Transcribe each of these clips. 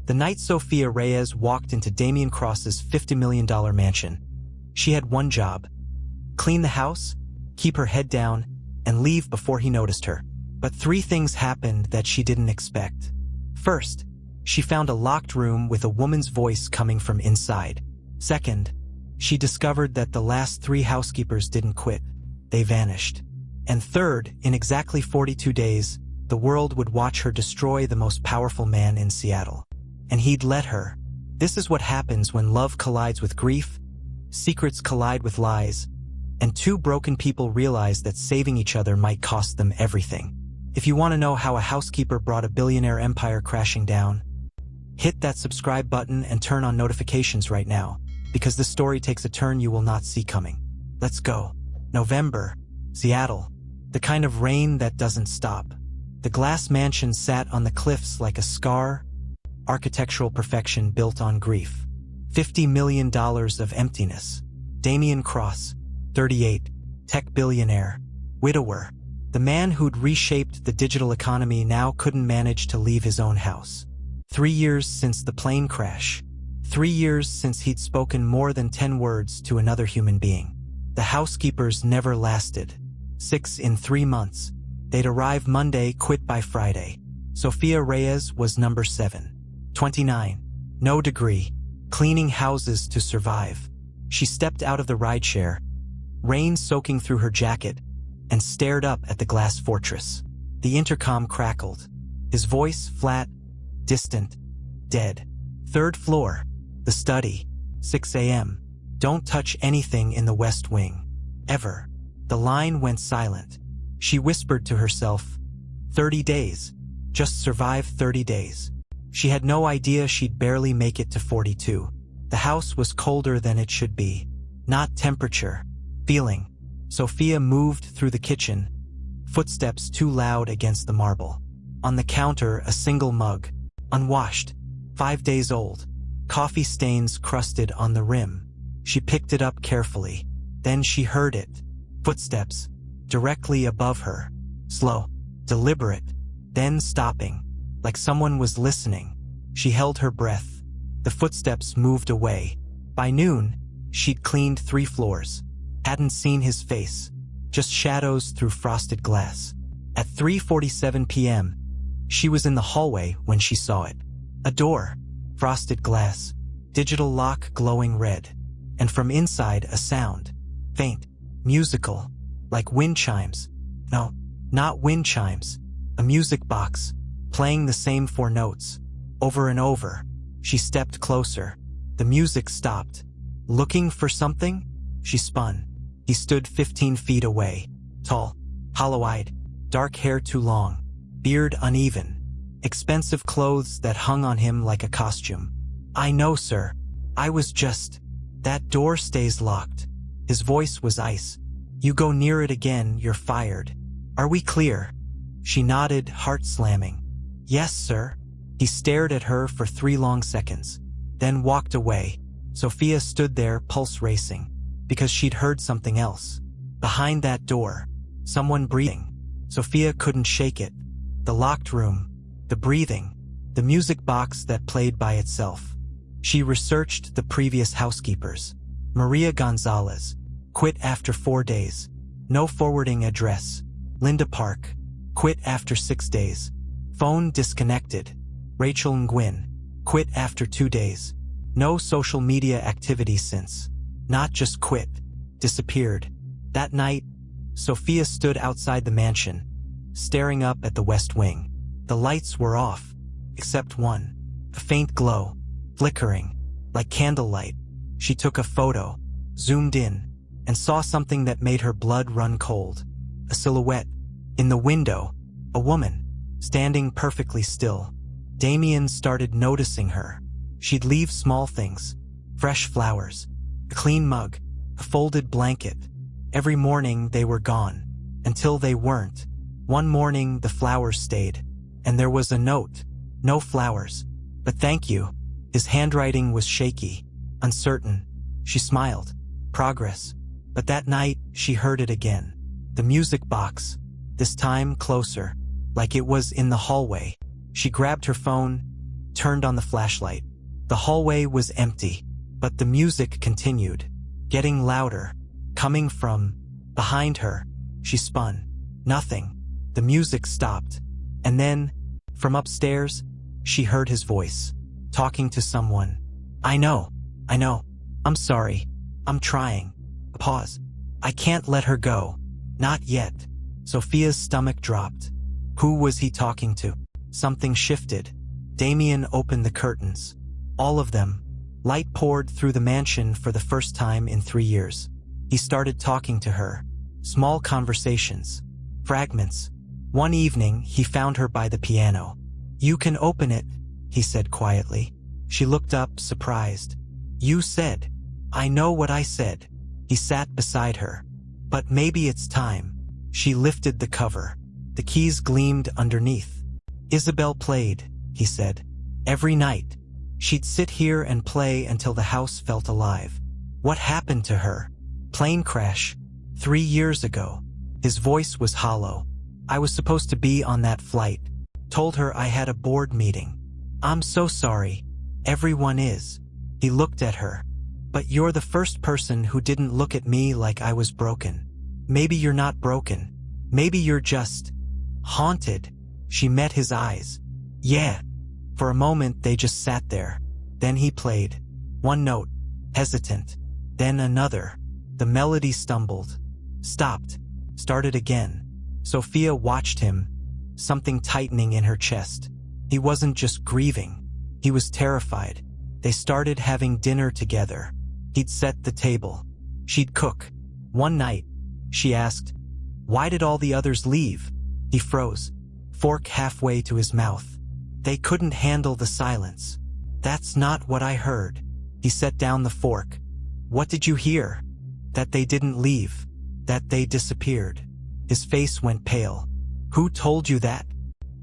The night Sophia Reyes walked into Damian Cross's $50 million mansion, she had one job: clean the house, keep her head down, and leave before he noticed her. But three things happened that she didn't expect. First, she found a locked room with a woman's voice coming from inside. Second, she discovered that the last 3 housekeepers didn't quit. They vanished. And third, in exactly 42 days, the world would watch her destroy the most powerful man in Seattle. And he'd let her. This is what happens when love collides with grief, secrets collide with lies, and 2 broken people realize that saving each other might cost them everything. If you want to know how a housekeeper brought a billionaire empire crashing down, hit that subscribe button and turn on notifications right now, because this story takes a turn you will not see coming. Let's go. November, Seattle. The kind of rain that doesn't stop. The glass mansion sat on the cliffs like a scar, architectural perfection built on grief. $50 million of emptiness. Damian Cross, 38, tech billionaire, widower. The man who'd reshaped the digital economy now couldn't manage to leave his own house. 3 years since the plane crash. 3 years since he'd spoken more than 10 words to another human being. The housekeepers never lasted. 6 in 3 months. They'd arrive Monday, quit by Friday. Sophia Reyes was number 7. 29. No degree. Cleaning houses to survive. She stepped out of the rideshare, rain soaking through her jacket, and stared up at the glass fortress. The intercom crackled. His voice flat, distant, dead. 3rd floor. The study. 6 a.m. Don't touch anything in the West Wing. Ever. The line went silent. She whispered to herself, 30 days. Just survive 30 days. She had no idea she'd barely make it to 42. The house was colder than it should be. Not temperature. Feeling. Sophia moved through the kitchen, footsteps too loud against the marble. On the counter, a single mug. Unwashed. 5 days old. Coffee stains crusted on the rim. She picked it up carefully. Then she heard it. Footsteps. Directly above her. Slow. Deliberate. Then stopping. Like someone was listening. She held her breath. The footsteps moved away. By noon, she'd cleaned 3 floors. Hadn't seen his face. Just shadows through frosted glass. At 3:47 p.m., she was in the hallway when she saw it. A door. Frosted glass. Digital lock glowing red. And from inside a sound. Faint. Musical. Like wind chimes. No, not wind chimes. A music box. Playing the same 4 notes. Over and over. She stepped closer. The music stopped. Looking for something? She spun. He stood 15 feet away. Tall. Hollow-eyed. Dark hair too long. Beard uneven. Expensive clothes that hung on him like a costume. I know, sir. I was just... That door stays locked. His voice was ice. You go near it again, you're fired. Are we clear? She nodded, heart slamming. Yes, sir. He stared at her for 3 long seconds, then walked away. Sophia stood there, pulse racing, because she'd heard something else. Behind that door, someone breathing. Sophia couldn't shake it. The locked room, the breathing, the music box that played by itself. She researched the previous housekeepers. Maria Gonzalez, quit after 4 days. No forwarding address. Linda Park, quit after 6 days. Phone disconnected. Rachel Nguyen, quit after 2 days. No social media activity since. Not just quit, disappeared. That night, Sophia stood outside the mansion, staring up at the West Wing. The lights were off, except one. A faint glow, flickering, like candlelight. She took a photo, zoomed in, and saw something that made her blood run cold. A silhouette. In the window, a woman, standing perfectly still. Damian started noticing her. She'd leave small things. Fresh flowers. A clean mug. A folded blanket. Every morning they were gone. Until they weren't. One morning the flowers stayed. And there was a note. No flowers. But thank you. His handwriting was shaky. Uncertain. She smiled. Progress. But that night she heard it again. The music box. This time closer. Like it was in the hallway. She grabbed her phone, turned on the flashlight. The hallway was empty, but the music continued, getting louder, coming from behind her. She spun. Nothing. The music stopped. And then, from upstairs, she heard his voice, talking to someone. I know. I'm sorry. I'm trying. Pause. I can't let her go. Not yet. Sophia's stomach dropped. Who was he talking to? Something shifted. Damien opened the curtains. All of them. Light poured through the mansion for the first time in 3 years. He started talking to her. Small conversations. Fragments. One evening, he found her by the piano. You can open it, he said quietly. She looked up, surprised. You said. I know what I said. He sat beside her. But maybe it's time. She lifted the cover. The keys gleamed underneath. Isabel played, he said. Every night. She'd sit here and play until the house felt alive. What happened to her? Plane crash. 3 years ago. His voice was hollow. I was supposed to be on that flight. Told her I had a board meeting. I'm so sorry. Everyone is. He looked at her. But you're the first person who didn't look at me like I was broken. Maybe you're not broken. Maybe you're just haunted. She met his eyes. Yeah. For a moment they just sat there. Then he played. One note. Hesitant. Then another. The melody stumbled. Stopped. Started again. Sophia watched him, something tightening in her chest. He wasn't just grieving. He was terrified. They started having dinner together. He'd set the table. She'd cook. One night, she asked, "Why did all the others leave?" He froze, fork halfway to his mouth. They couldn't handle the silence. That's not what I heard. He set down the fork. What did you hear? That they didn't leave. That they disappeared. His face went pale. Who told you that?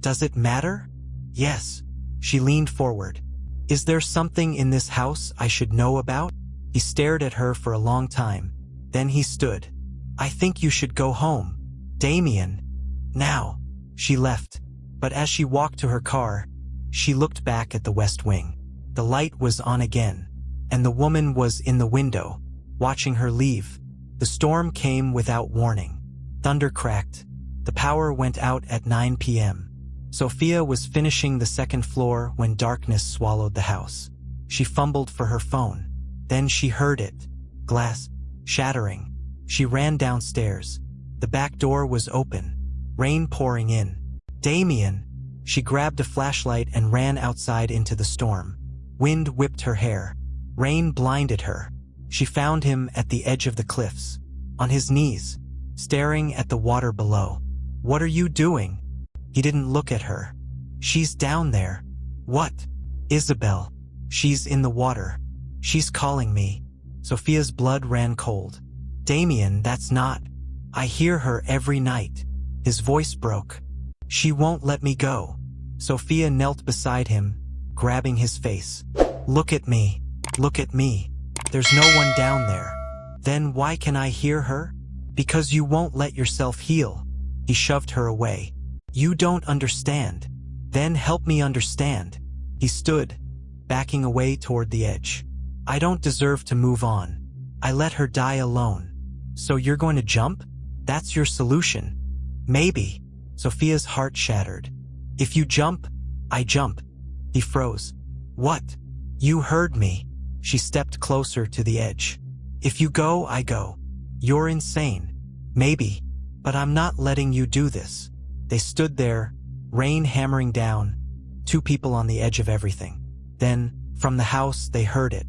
Does it matter? Yes. She leaned forward. Is there something in this house I should know about? He stared at her for a long time. Then he stood. I think you should go home. Damien. Now. She left. But as she walked to her car, she looked back at the West Wing. The light was on again, and the woman was in the window, watching her leave. The storm came without warning. Thunder cracked. The power went out at 9 p.m. Sophia was finishing the second floor when darkness swallowed the house. She fumbled for her phone. Then she heard it. Glass shattering. She ran downstairs. The back door was open. Rain pouring in. Damien! She grabbed a flashlight and ran outside into the storm. Wind whipped her hair. Rain blinded her. She found him at the edge of the cliffs, on his knees, staring at the water below. What are you doing? He didn't look at her. She's down there. What? Isabel. She's in the water. She's calling me. Sophia's blood ran cold. Damien, that's not. I hear her every night. His voice broke. She won't let me go. Sophia knelt beside him, grabbing his face. Look at me. Look at me. There's no one down there. Then why can I hear her? Because you won't let yourself heal. He shoved her away. You don't understand. Then help me understand. He stood, backing away toward the edge. I don't deserve to move on. I let her die alone. So you're going to jump? That's your solution. Maybe. Sophia's heart shattered. If you jump, I jump. He froze. What? You heard me. She stepped closer to the edge. If you go, I go. You're insane. Maybe. But I'm not letting you do this. They stood there, rain hammering down, two people on the edge of everything. Then, from the house, they heard it.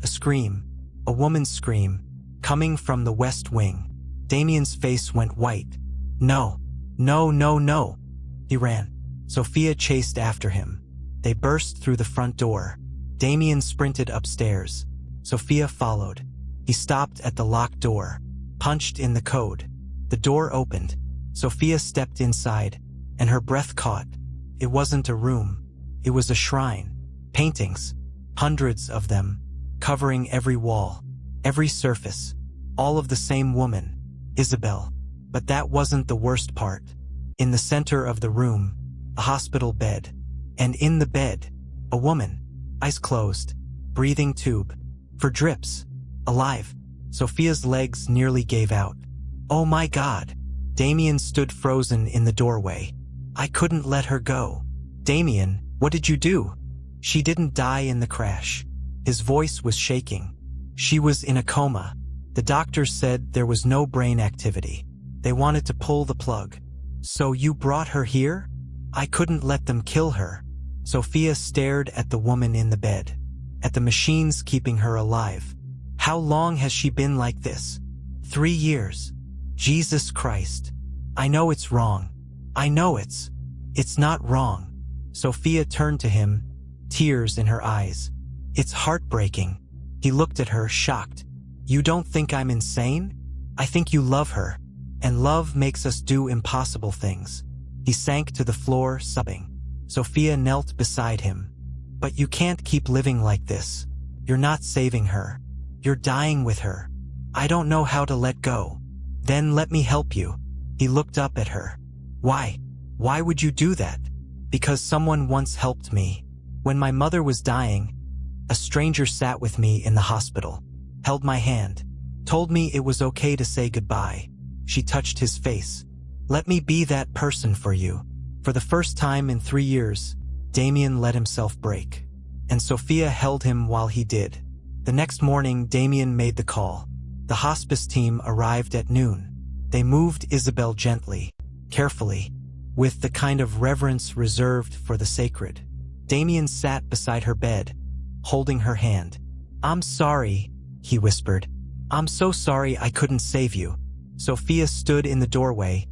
A scream. A woman's scream, coming from the West Wing. Damien's face went white. No. No, no, no. He ran. Sophia chased after him. They burst through the front door. Damien sprinted upstairs. Sophia followed. He stopped at the locked door, punched in the code. The door opened. Sophia stepped inside, and her breath caught. It wasn't a room. It was a shrine. Paintings. Hundreds of them, covering every wall, every surface. All of the same woman, Isabel. But that wasn't the worst part. In the center of the room, a hospital bed. And in the bed, A woman, eyes closed, breathing tube. For drips. Alive. Sophia's legs nearly gave out. Oh my God. Damien stood frozen in the doorway. I couldn't let her go. Damien, what did you do? She didn't die in the crash. His voice was shaking. She was in a coma. The doctors said there was no brain activity. They wanted to pull the plug. So you brought her here? I couldn't let them kill her. Sophia stared at the woman in the bed, at the machines keeping her alive. How long has she been like this? 3 years. Jesus Christ. I know it's wrong. I know it's not wrong. Sophia turned to him, tears in her eyes. It's heartbreaking. He looked at her, shocked. You don't think I'm insane? I think you love her, and love makes us do impossible things. He sank to the floor, sobbing. Sophia knelt beside him. But you can't keep living like this. You're not saving her. You're dying with her. I don't know how to let go. Then let me help you. He looked up at her. Why? Why would you do that? Because someone once helped me. When my mother was dying, a stranger sat with me in the hospital, held my hand, told me it was okay to say goodbye. She touched his face. Let me be that person for you. For the first time in 3 years, Damien let himself break, and Sophia held him while he did. The next morning, Damien made the call. The hospice team arrived at noon. They moved Isabel gently, carefully, with the kind of reverence reserved for the sacred. Damien sat beside her bed, holding her hand. I'm sorry, he whispered. I'm so sorry I couldn't save you. Sophia stood in the doorway,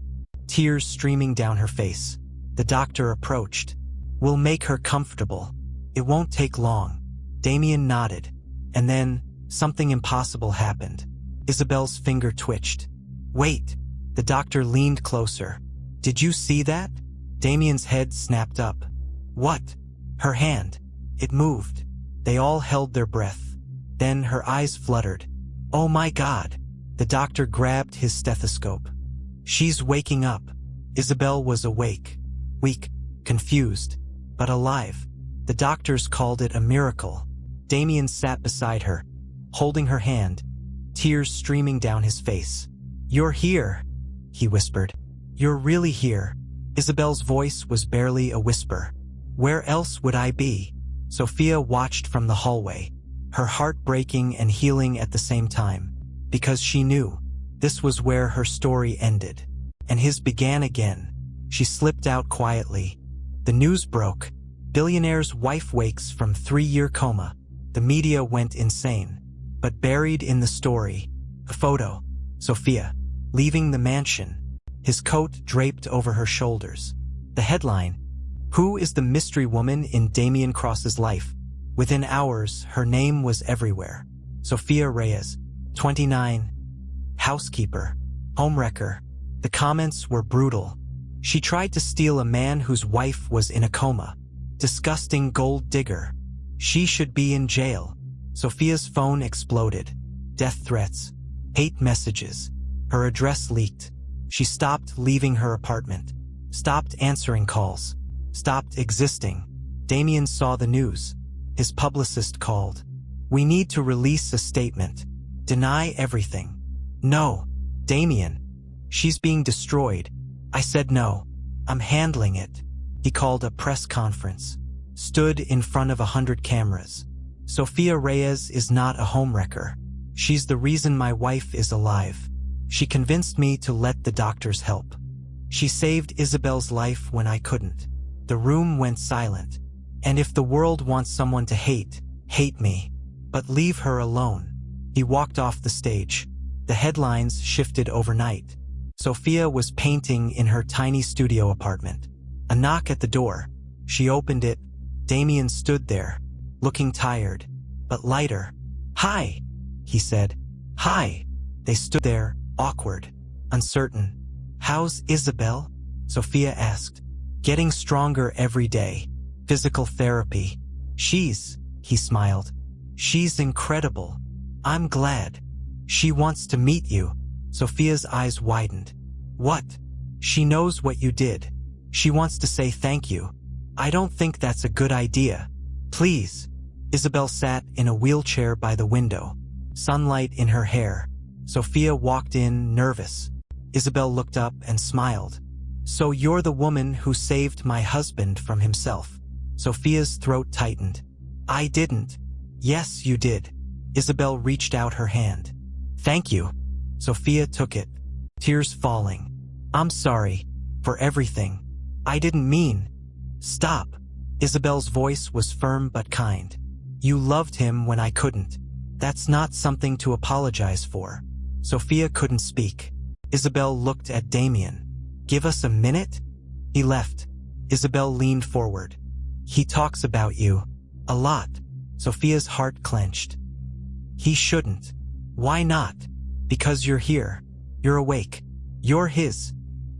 tears streaming down her face. The doctor approached. We'll make her comfortable. It won't take long. Damien nodded. And then, something impossible happened. Isabel's finger twitched. Wait. The doctor leaned closer. Did you see that? Damien's head snapped up. What? Her hand. It moved. They all held their breath. Then her eyes fluttered. Oh my God. The doctor grabbed his stethoscope. She's waking up. Isabel was awake. Weak, confused, but alive. The doctors called it a miracle. Damien sat beside her, holding her hand, tears streaming down his face. You're here, he whispered. You're really here. Isabel's voice was barely a whisper. Where else would I be? Sophia watched from the hallway, her heart breaking and healing at the same time, because she knew this was where her story ended, and his began again. She slipped out quietly. The news broke. Billionaire's wife wakes from 3-year coma. The media went insane. But buried in the story, a photo. Sophia, leaving the mansion, his coat draped over her shoulders. The headline, Who is the mystery woman in Damien Cross's life? Within hours, her name was everywhere. Sophia Reyes, 29, housekeeper, homewrecker. The comments were brutal. She tried to steal a man whose wife was in a coma. Disgusting gold digger. She should be in jail. Sophia's phone exploded. Death threats. Hate messages. Her address leaked. She stopped leaving her apartment. Stopped answering calls. Stopped existing. Damien saw the news. His publicist called. We need to release a statement. Deny everything. No. Damien. She's being destroyed. I said no. I'm handling it. He called a press conference. Stood in front of 100 cameras. Sophia Reyes is not a homewrecker. She's the reason my wife is alive. She convinced me to let the doctors help. She saved Isabel's life when I couldn't. The room went silent. And if the world wants someone to hate, hate me. But leave her alone. He walked off the stage. The headlines shifted overnight. Sophia was painting in her tiny studio apartment. A knock at the door. She opened it. Damien stood there, looking tired, but lighter. Hi, he said. Hi. They stood there, awkward, uncertain. How's Isabel? Sophia asked. Getting stronger every day. Physical therapy. He smiled. She's incredible. I'm glad. She wants to meet you. Sophia's eyes widened. What? She knows what you did. She wants to say thank you. I don't think that's a good idea. Please. Isabel sat in a wheelchair by the window, sunlight in her hair. Sophia walked in, nervous. Isabel looked up and smiled. So you're the woman who saved my husband from himself. Sophia's throat tightened. I didn't. Yes, you did. Isabel reached out her hand. Thank you. Sophia took it, tears falling. I'm sorry. For everything. I didn't mean. Stop. Isabel's voice was firm but kind. You loved him when I couldn't. That's not something to apologize for. Sophia couldn't speak. Isabel looked at Damien. Give us a minute? He left. Isabel leaned forward. He talks about you. A lot. Sophia's heart clenched. He shouldn't. Why not? Because you're here. You're awake. You're his.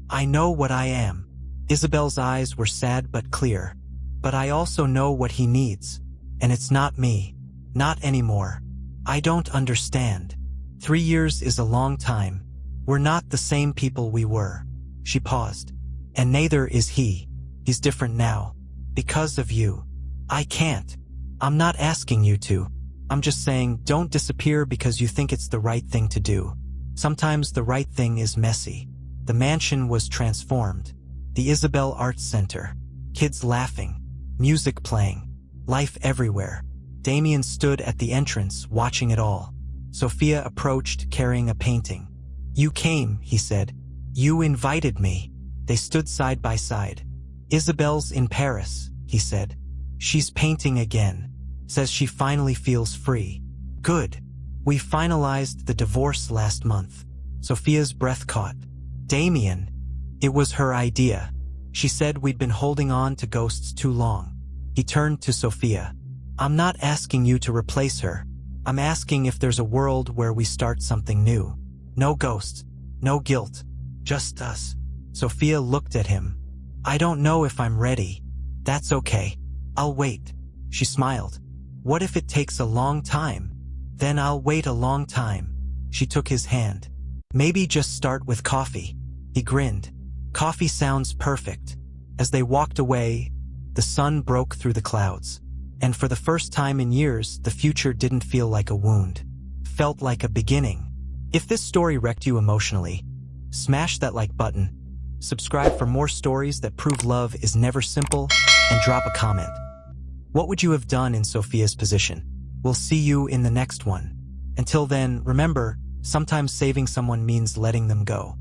I know what I am. Isabel's eyes were sad but clear. But I also know what he needs. And it's not me. Not anymore. I don't understand. 3 years is a long time. We're not the same people we were. She paused. And neither is he. He's different now. Because of you. I can't. I'm not asking you to. I'm just saying don't disappear because you think it's the right thing to do. Sometimes the right thing is messy. The mansion was transformed. The Isabel Arts Center. Kids laughing. Music playing. Life everywhere. Damien stood at the entrance, watching it all. Sophia approached, carrying a painting. You came, he said. You invited me. They stood side by side. Isabel's in Paris, he said. She's painting again. Says she finally feels free. Good. We finalized the divorce last month. Sophia's breath caught. Damien. It was her idea. She said we'd been holding on to ghosts too long. He turned to Sophia. I'm not asking you to replace her. I'm asking if there's a world where we start something new. No ghosts. No guilt. Just us. Sophia looked at him. I don't know if I'm ready. That's okay. I'll wait. She smiled. What if it takes a long time? Then I'll wait a long time. She took his hand. Maybe just start with coffee. He grinned. Coffee sounds perfect. As they walked away, the sun broke through the clouds. And for the first time in years, the future didn't feel like a wound. Felt like a beginning. If this story wrecked you emotionally, smash that like button, subscribe for more stories that prove love is never simple, and drop a comment. What would you have done in Sophia's position? We'll see you in the next one. Until then, remember, sometimes saving someone means letting them go.